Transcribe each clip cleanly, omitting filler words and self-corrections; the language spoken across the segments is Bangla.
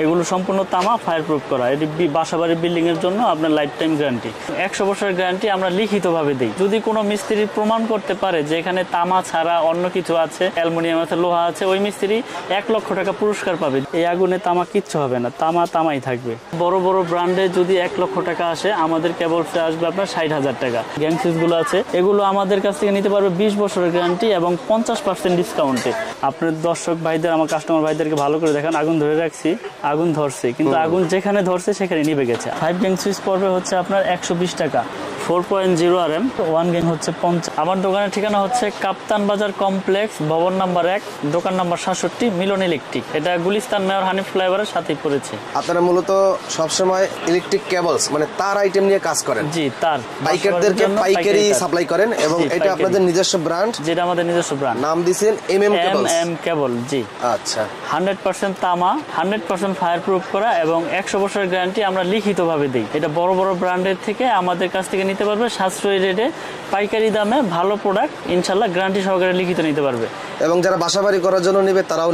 এগুলো সম্পূর্ণ তামা, ফায়ার প্রুফ করা। এটি বাসাবাড়ির বিল্ডিং এর জন্য আপনার লাইফ টাইম গ্যারান্টি, 100 বছরের গ্যারান্টি আমরা লিখিতভাবে দিই। যদি কোনো মিস্ত্রি প্রমাণ করতে পারে যে এখানে তামা ছাড়া অন্য কিছু আছে, অ্যালুমিনিয়াম আছে, লোহা আছে, ওই মিস্ত্রি 1 লক্ষ টাকা পুরস্কার পাবে। এই আগুনে তামা কিচ্ছু হবে না, তামা তামাই থাকবে। বড় বড় ব্র্যান্ডে যদি 1 লক্ষ টাকা আসে, আমাদের কেবলসে আসবে আপনার 60,000 টাকা। গ্যাং সুইচগুলো আছে, এগুলো আমাদের কাছ থেকে নিতে পারবে 20 বছরের গ্যারান্টি এবং 50% ডিসকাউন্টে। আপনার দর্শক ভাইদের, আমার কাস্টমার ভাইদেরকে ভালো করে দেখেন। আগুন ধরে রাখছি, আগুন ধরছে, কিন্তু আগুন যেখানে ধরছে সেখানে নিভে গেছে। 5 গ্যাং সুইচ পড়বে হচ্ছে আপনার 120 টাকা, 4.0 RM, 1 গ্যাং হচ্ছে 50। আমার দোকানের ঠিকানা হচ্ছে কাপ্তান বাজার কমপ্লেক্স, ভবন নাম্বার 1, দোকান নাম্বার 67, মিলন ইলেকট্রিক। এটা গুলিস্তান মেয়র হানিফ ফ্লাইওভারের সাথেই পড়েছে। আপনারা মূলত সবসময় ইলেকট্রিক কেবলস মানে তার আইটেম নিয়ে কাজ করেন? জি, তার বাইকারদেরকে পাইকারি সাপ্লাই করেন এবং এটা আপনাদের নিজস্ব ব্র্যান্ড? যেটা আমাদের নিজস্ব ব্র্যান্ড। নাম দিয়েছেন MM কেবলস। MM কেবল, জি। আচ্ছা, 100% তামা, 100% ফায়ার প্রুফ করা এবং 100 বছরের গ্যারান্টি আমরা লিখিতভাবে দিই। এটা বড় বড় ব্র্যান্ডের থেকে আমাদের কাছ থেকে নিতে পারবে সাশ্রয়ী রেটে, পাইকারি দামে, ভালো প্রোডাক্ট, ইনশাল্লাহ গ্যারান্টি সহকারে লিখিত নিতে পারবে। এবং যারা বাসাবাড়ি করার জন্য নেবে তারাও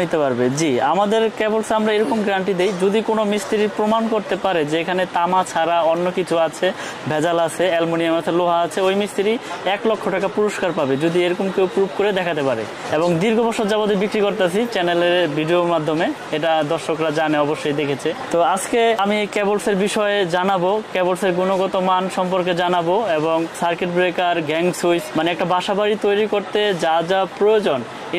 নিতে পারবে। জি, আমাদের কেবলস আমরা এরকম গ্যারান্টি দেই, যদি কোনো মিস্ত্রি প্রমাণ করতে পারে যে এখানে তামা ছাড়া অন্য কিছু আছে, ভেজাল আছে, অ্যালুমিনিয়াম আছে, লোহা আছে, ওই মিস্ত্রি 1 লক্ষ টাকা পুরস্কার পাবে যদি এরকম কেউ প্রুফ করে দেখাতে পারে। এবং দীর্ঘ বছর যাবত বিক্রি করতেছি চ্যানেলের ভিডিওর মাধ্যমে, এটা দর্শকরা জানে, অবশ্যই দেখেছে। তো আজকে আমি কেবলসের বিষয়ে জানাবো, কেবলসের গুণগত মান সম্পর্কে জানাবো এবং সার্কিট ব্রেকার, গ্যাং সুইচ, মানে একটা বাসাবাড়ি তৈরি করতে যা যা প্রয়োজন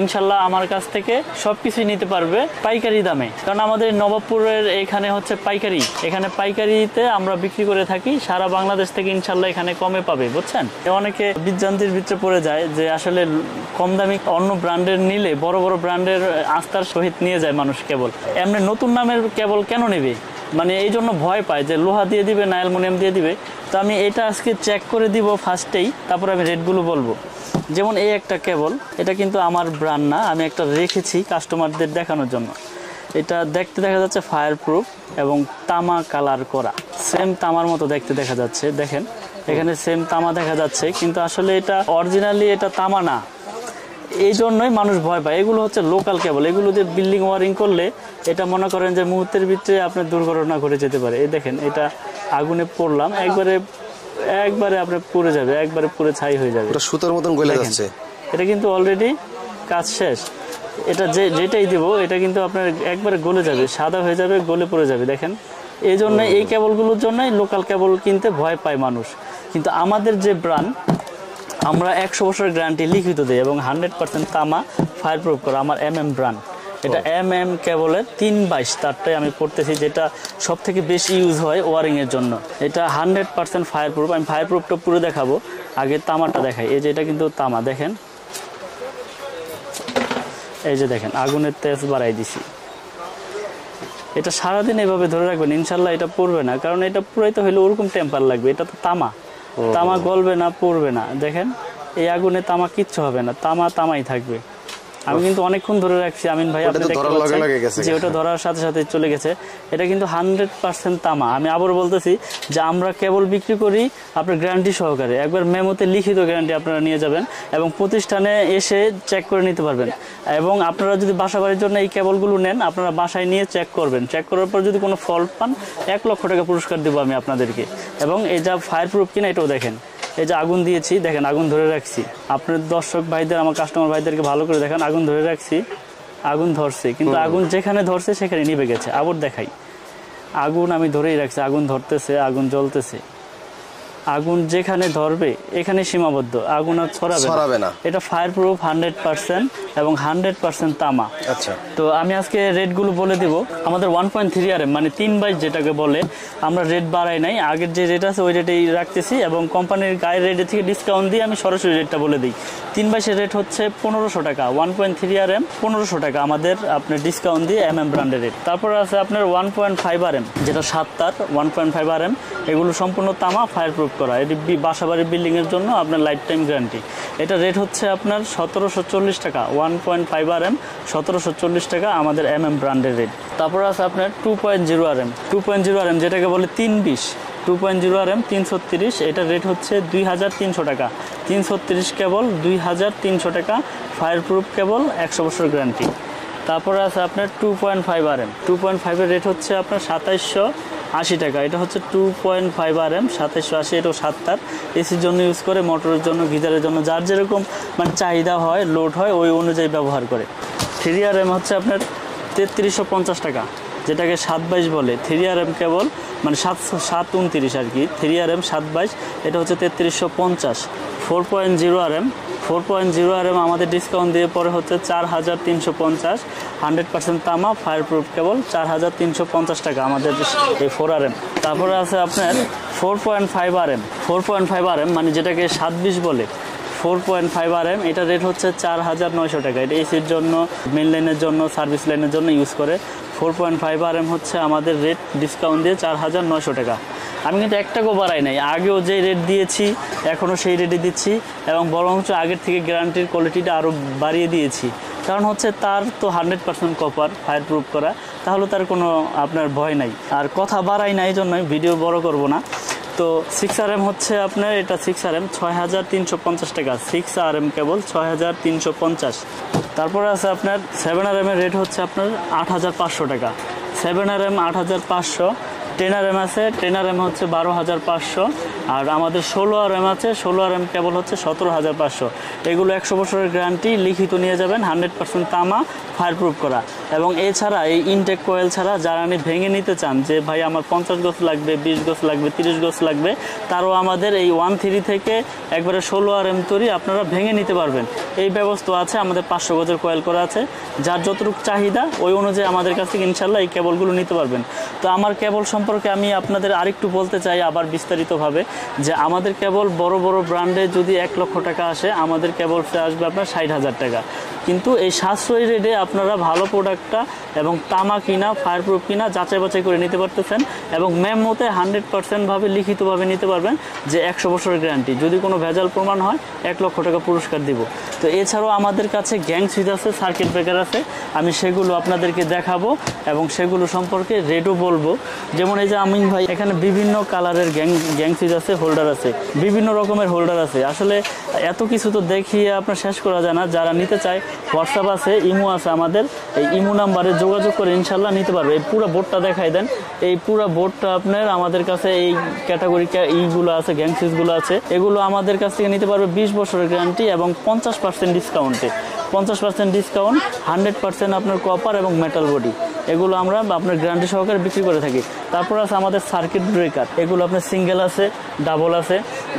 ইনশাল্লাহ আমার কাছ থেকে সবকিছুই নিতে পারবে পাইকারি দামে। কারণ আমাদের নবাবপুরের এখানে হচ্ছে পাইকারি, এখানে পাইকারিতে আমরা বিক্রি করে থাকি। সারা বাংলাদেশ থেকে ইনশাল্লাহ এখানে কমে পাবে, বুঝছেন। অনেকে বিভ্রান্তির ভিতরে পড়ে যায় যে আসলে কম দামি অন্য ব্র্যান্ডের নিলে বড় বড় ব্র্যান্ডের আস্থার সহিত নিয়ে যায় মানুষ কেবল। এমনি নতুন নামের কেবল কেন নেবে, মানে এই জন্য ভয় পায় যে লোহা দিয়ে দিবে না অ্যালুমিনিয়াম দিয়ে দিবে। তো আমি এটা আজকে চেক করে দিব ফার্স্টেই, তারপর আমি রেটগুলো বলবো। যেমন এই একটা কেবল, এটা কিন্তু আমার ব্র্যান্ড না, আমি একটা রেখেছি কাস্টমারদের দেখানোর জন্য। এটা দেখতে দেখা যাচ্ছে ফায়ার প্রুফ এবং তামা কালার করা, সেম তামার মতো দেখতে দেখা যাচ্ছে। দেখেন এখানে সেম তামা দেখা যাচ্ছে, কিন্তু আসলে এটা অরিজিনালি এটা তামা না, এই জন্যই মানুষ ভয় পায়। এগুলো হচ্ছে লোকাল কেবল, এগুলো দিয়ে বিল্ডিং ওয়ারিং করলে এটা মনে করেন যে মুহূর্তের ভিতরে আপনার দুর্ঘটনা ঘটে যেতে পারে। এই দেখেন, এটা আগুনে পড়লাম, একবারে আপনার পুড়ে যাবে, একবারে পুড়ে ছাই হয়ে যাবে, এটা সুতোর মতন গলে যাচ্ছে। এটা কিন্তু অলরেডি কাজ শেষ। এটা যেটাই দিব এটা কিন্তু আপনার একবারে গলে যাবে, সাদা হয়ে যাবে, গলে পড়ে যাবে। দেখেন, এই জন্য এই কেবলগুলোর জন্যই লোকাল কেবল কিনতে ভয় পায় মানুষ। কিন্তু আমাদের যে ব্র্যান্ড, আমরা 100 বছরের গ্যারান্টি লিখিত দিই এবং 100% তামা, ফায়ার প্রুফ করা আমার MM ব্র্যান্ড। এটা MM কেবলের 322 তারটাই আমি পড়তেছি, যেটা সব থেকে বেশি ইউজ হয় ওয়ারিং এর জন্য। এটা 100% ফায়ার প্রুফ। আমি ফায়ার প্রুফটা পুরো দেখাবো, আগে তামাটা দেখাই। এই যে এটা কিন্তু তামা, দেখেন, এই যে দেখেন আগুনের তেজ বাড়াই দিছি। এটা সারাদিন এভাবে ধরে রাখবেন, ইনশাল্লাহ এটা পড়বে না, কারণ এটা পুরাইতে হলে ওরকম টেম্পার লাগবে। এটা তো তামা, তামা গলবে না, পড়বে না। দেখেন এই আগুনে তামা কিচ্ছু হবে না, তামা তামাই থাকবে। আমি কিন্তু অনেকক্ষণ ধরে রাখছি আমিন ভাই, আপনি দেখতে পাচ্ছেন যে ওটা ধরার সাথে সাথে চলে গেছে। এটা কিন্তু 100% তামা। আমি আবার বলতেছি যে আমরা কেবল বিক্রি করি আপনার গ্যারান্টি সহকারে, একবার মেমোতে লিখিত গ্যারান্টি আপনারা নিয়ে যাবেন এবং প্রতিষ্ঠানে এসে চেক করে নিতে পারবেন। এবং আপনারা যদি বাসাবাড়ির জন্য এই কেবলগুলো নেন, আপনারা বাসায় নিয়ে চেক করবেন, চেক করার পর যদি কোনো ফল্ট পান 1 লক্ষ টাকা পুরস্কার দেবো আমি আপনাদেরকে। এবং এই যা ফায়ার প্রুফ কিনা এটাও দেখেন, এই যে আগুন দিয়েছি, দেখেন আগুন ধরে রাখছি। আপনার দর্শক ভাইদের, আমার কাস্টমার ভাইদেরকে ভালো করে দেখেন, আগুন ধরে রাখছি, আগুন ধরছে, কিন্তু আগুন যেখানে ধরছে সেখানে নিভে গেছে। আবার দেখাই, আগুন আমি ধরেই রাখছি, আগুন ধরতেছে, আগুন জ্বলতেছে। আগুন যেখানে ধরবে এখানে সীমাবদ্ধ, আগুন আর ছড়াবে না। এটা ফায়ার প্রুফ 100% এবং 100% তামা। আচ্ছা, তো আমি আজকে রেটগুলো বলে দিব। আমাদের 1.3 RM মানে 322 যেটাকে বলে, আমরা রেট বাড়াই নাই, আগের যে রেট আছে ওই রেটেই রাখতেছি এবং কোম্পানির গায়ের রেটে থেকে ডিসকাউন্ট দিয়ে আমি সরাসরি রেটটা বলে দিই। 322 রেট হচ্ছে 1500 টাকা, 1.3 RM 1500 টাকা আমাদের আপনার ডিসকাউন্ট দিয়ে MM ব্র্যান্ডের রেট। তারপর আছে আপনার 1.5 RM যেটা 7 তার, 1.5 RM, এগুলো সম্পূর্ণ তামা, ফায়ার প্রুফ করা। এটি বাসাবাড়ির বিল্ডিং এর জন্য আপনার লাইফ টাইম গ্যারান্টি। এটা রেট হচ্ছে আপনার 1740 টাকা, 1.5 RM 1740 টাকা আমাদের MM ব্র্যান্ডের রেট। তারপর আছে আপনার 2.0 RM, 2.0 RM যেটাকে বলে 320, 2.0 RM 330, এটার রেট হচ্ছে 2300 টাকা। 330 কেবল 2300 টাকা, ফায়ার প্রুফ কেবল, 100 বছর গ্যারান্টি। তারপরে আছে আপনার 2.5 RM। 2.5 এর রেট হচ্ছে আপনার 2780 টাকা। এটা হচ্ছে 2.5 RM 2780, এটাও 7 তার। এসির জন্য ইউজ করে, মোটরের জন্য, গিজারের জন্য, যার যেরকম মানে চাহিদা হয়, লোড হয়, ওই অনুযায়ী ব্যবহার করে। 3 RM হচ্ছে আপনার 3350 টাকা, যেটাকে 722 বলে। 3 RM কেবল মানে 729 আর কি। 3 RM 722, এটা হচ্ছে 3350। 4.0 RM 4.0 RM আমাদের ডিসকাউন্ট দিয়ে পরে হচ্ছে 4350। 100% তামা, ফায়ার প্রুফ কেবল 4350 টাকা আমাদের এই 4 RM। তারপরে আছে আপনার 4.5 RM। 4.5 RM মানে যেটাকে 720 বলে। 4.5 RM এটা রেট হচ্ছে 4900 টাকা। এটা এসির জন্য, মেন লাইনের জন্য, সার্ভিস লাইনের জন্য ইউজ করে। 4.5 RM হচ্ছে আমাদের রেট ডিসকাউন্ট দিয়ে 4900 টাকা। আমি কিন্তু এক টাকাও বাড়াই নাই, আগেও যে রেট দিয়েছি এখনও সেই রেটে দিচ্ছি, এবং বরঞ্চ আগের থেকে গ্যারান্টির কোয়ালিটিটা আরও বাড়িয়ে দিয়েছি। কারণ হচ্ছে তার তো 100% কপার, ফায়ার প্রুফ করা, তাহলে তার কোনো আপনার ভয় নাই। আর কথা বাড়াই না, এই জন্যই ভিডিও বড় করব না। তো 6 RM হচ্ছে আপনার, এটা 6 RM 6350 টাকা। 6 RM কেবল 6350। তারপরে আছে আপনার 7 RM এর রেট হচ্ছে আপনার 8500 টাকা। 7 RM 8500। 10 RM আছে, 10 RM হচ্ছে 12500। আর আমাদের 16 RM আছে, 16 RM কেবল হচ্ছে 17500। এগুলো 100 বছরের গ্যারান্টি, লিখিত নিয়ে যাবেন, 100% তামা, ফায়ার প্রুফ করা। এবং এছাড়া এই ইনটেক কয়েল ছাড়া যারা ভেঙে নিতে চান যে ভাই আমার 50 গজ লাগবে, 20 গজ লাগবে, 30 গজ লাগবে, তারও আমাদের এই 13 থেকে একবারে 16 RM তৈরি আপনারা ভেঙে নিতে পারবেন। এই ব্যবস্থা আছে। আমাদের 500 গজের কয়েল করা আছে, যার যতটুকু চাহিদা ওই অনুযায়ী আমাদের কাছ থেকে ইনশাল্লাহ এই কেবলগুলো নিতে পারবেন। তো আমার কেবল সম্পর্কে আমি আপনাদের আরেকটু বলতে চাই আবার বিস্তারিতভাবে, যে আমাদের কেবল বড় বড় ব্র্যান্ডে যদি 1 লক্ষ টাকা আসে, আমাদের কেবলটা আসবে আপনার 60,000 টাকা। কিন্তু এই সাশ্রয়ী রেটে আপনারা ভালো প্রোডাক্টটা এবং তামা কিনা, ফায়ার প্রুফ কিনা যাচাই বাছাই করে নিতে পারতেছেন, এবং মেমোতে 100% ভাবে লিখিতভাবে নিতে পারবেন যে 100 বছরের গ্যারান্টি। যদি কোনো ভেজাল প্রমাণ হয় 1 লক্ষ টাকা পুরস্কার দিব। তো এছাড়াও আমাদের কাছে গ্যাং সুইচ আছে, সার্কিট ব্রেকার আছে, আমি সেগুলো আপনাদেরকে দেখাবো এবং সেগুলো সম্পর্কে রেটও বলবো। যেমন এই যে আমিন ভাই, এখানে বিভিন্ন কালারের গ্যাং সুইচ আছে, হোল্ডার আছে, বিভিন্ন রকমের হোল্ডার আছে। আসলে এত কিছু তো দেখিয়ে আপনার শেষ করা যায় না। যারা নিতে চায়, হোয়াটসঅ্যাপ আছে, ইমো আছে আমাদের, এই ইমো নাম্বারে যোগাযোগ করে ইনশাল্লাহ নিতে পারবে। এই পুরো বোর্ডটা দেখাই দেন, এই পুরো বোর্ডটা আপনার আমাদের কাছে এই ক্যাটাগরি এইগুলো আছে, গ্যাং সুইচগুলো আছে, এগুলো আমাদের কাছ থেকে নিতে পারবে 20 বছরের গ্যারান্টি এবং 50% ডিসকাউন্টে। 50% ডিসকাউন্ট, 100% আপনার কপার এবং মেটাল বডি, এগুলো আমরা আপনার গ্যারান্টি সহকারে বিক্রি করে থাকি। তারপর আছে আমাদের সার্কিট ব্রেকার, এগুলো আপনার সিঙ্গেল আছে, ডাবল আছে।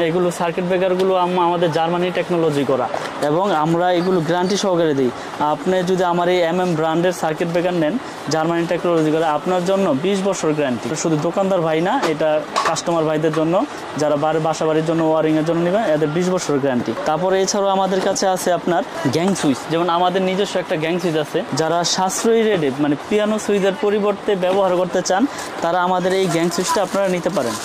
এগুলো সার্কিট ব্রেকারগুলো আমাদের জার্মানি টেকনোলজি করা, এবং আমরা এগুলো গ্যারান্টি সহকারে দিই। আপনি যদি আমার এই ব্র্যান্ডের সার্কিট ব্রেকার নেন, জার্মানি টেকনোলজি করে, আপনার জন্য 20 বছর গ্যারান্টি। শুধু দোকানদার ভাই না, এটা কাস্টমার ভাইদের জন্য, যারা বাসা বাড়ির জন্য ওয়ারিংয়ের জন্য নেবেন, এদের 20 বছর গ্যারান্টি। তারপরে এছাড়াও আমাদের কাছে আছে আপনার গ্যাং সুইচ। যেমন আমাদের নিজস্ব একটা গ্যাং সুইচ আছে, যারা সাশ্রয়ী রেটে মানে পিয়ানো সুইচের পরিবর্তে ব্যবহার করতে চান, তারা আমাদের এই গ্যাং সুইচটা আপনারা নিতে পারেন।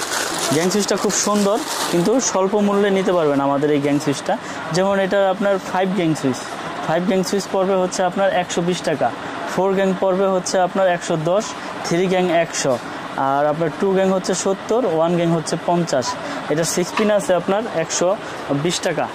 গ্যাং সুইচটা খুব সুন্দর, কিন্তু স্বল্প মূল্যে নিতে পারবেন আমাদের এই গ্যাং সুইচটা। যেমন এটা আপনার 5 গ্যাং সুইচ, 5 গ্যাং সুইচ পড়বে হচ্ছে আপনার 120 টাকা। 4 গ্যাং পড়বে হচ্ছে আপনার 110, 3 গ্যাং 100, আর আপনার 2 গ্যাং হচ্ছে 70, 1 গ্যাং হচ্ছে 50। এটা 6 পিন আছে আপনার 120 টাকা,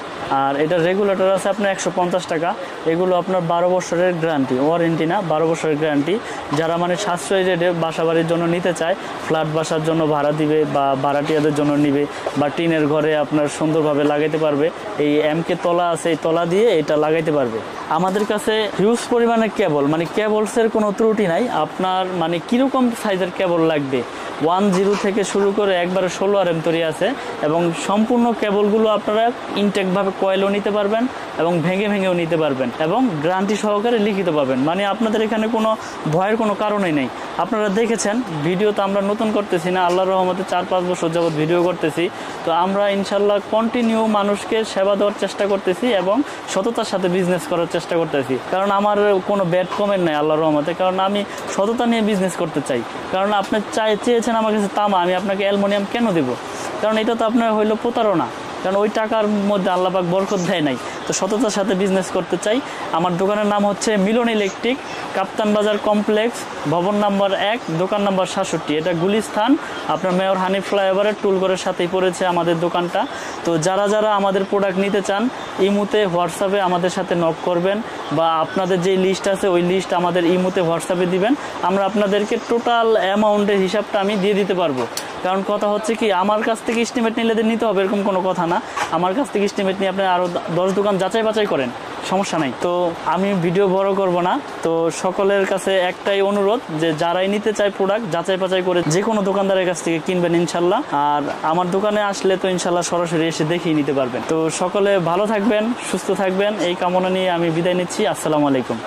আর এটা রেগুলেটর আছে আপনার 150 টাকা। এগুলো আপনার 12 বছরের গ্যারান্টি, ওয়ারেন্টি না, 12 বছরের গ্যারান্টি। যারা মানে সাশ্রয়ী রেটে বাসা বাড়ির জন্য নিতে চায়, ফ্ল্যাট বাসার জন্য ভাড়া দিবে বা ভাড়াটিয়াদের জন্য নিবে, বা টিনের ঘরে আপনার সুন্দরভাবে লাগাইতে পারবে, এই এমকে তলা আছে, এই তলা দিয়ে এটা লাগাইতে পারবে। আমাদের কাছে হিউজ পরিমাণে কেবল, মানে কেবলসের কোনো ত্রুটি নাই। আপনার মানে কীরকম সাইজের কেবল লাগবে, 10 থেকে শুরু করে একবারে 16 RM তৈরি আছে, এবং সম্পূর্ণ কেবলগুলো আপনারা ইনটেকভাবে কয়েলও নিতে পারবেন এবং ভেঙেও নিতে পারবেন, এবং গ্যারান্টি সহকারে লিখিত পাবেন। মানে আপনাদের এখানে কোনো ভয়ের কোনো কারণই নেই। আপনারা দেখেছেন ভিডিও তো আমরা নতুন করতেছি না, আল্লাহর রহমতে 4-5 বছর যাবত ভিডিও করতেছি। তো আমরা ইনশাল্লাহ কন্টিনিউ মানুষকে সেবা দেওয়ার চেষ্টা করতেছি এবং সততার সাথে বিজনেস করার চেষ্টা করতেছি। কারণ আমার কোনো ব্যাড কমেন্ট নাই আল্লাহর রহমতে, কারণ আমি সততা নিয়ে বিজনেস করতে চাই। কারণ আপনি চেয়েছেন আমার কাছে তামা, আমি আপনাকে অ্যালুমিনিয়াম কেন দেবো? কারণ এটা তো আপনার হইলো প্রতারণা, কারণ ওই টাকার মধ্যে আল্লাহ পাক বরকত দেয় নাই। তো সততার সাথে বিজনেস করতে চাই। আমার দোকানের নাম হচ্ছে মিলন ইলেকট্রিক, কাপ্তান বাজার কমপ্লেক্স, ভবন নাম্বার 1, দোকান নাম্বার 67। এটা গুলিস্থান, আপনার মেয়র হানিফ ফ্লাইওভারের টুলঘরের সাথেই পড়েছে আমাদের দোকানটা। তো যারা যারা আমাদের প্রোডাক্ট নিতে চান, ইমুতে হোয়াটসঅ্যাপে আমাদের সাথে নক করবেন, বা আপনাদের যে লিস্ট আছে ওই লিস্ট আমাদের ইমুতে হোয়াটসঅ্যাপে দিবেন। আমরা আপনাদেরকে টোটাল অ্যামাউন্টের হিসাবটা আমি দিয়ে দিতে পারবো। কারণ কথা হচ্ছে কি, আমার কাছ থেকে এস্টিমেট নিলে নিতে হবে এরকম কোনো কথা না। আমার কাছ থেকে এস্টিমেট নিয়ে আপনি আরও 10 দোকান যাচাই বাছাই করেন, সমস্যা নাই। তো আমি ভিডিও বড় করব না। তো সকলের কাছে একটাই অনুরোধ, যে যারাই নিতে চায় প্রোডাক্ট যাচাই বাছাই করে যে কোনো দোকানদারের কাছ থেকে কিনবেন ইনশাল্লাহ। আর আমার দোকানে আসলে তো ইনশাল্লাহ সরাসরি এসে দেখিয়ে নিতে পারবেন। তো সকলে ভালো থাকবেন, সুস্থ থাকবেন, এই কামনা নিয়ে আমি বিদায় নিচ্ছি। আসসালামু আলাইকুম।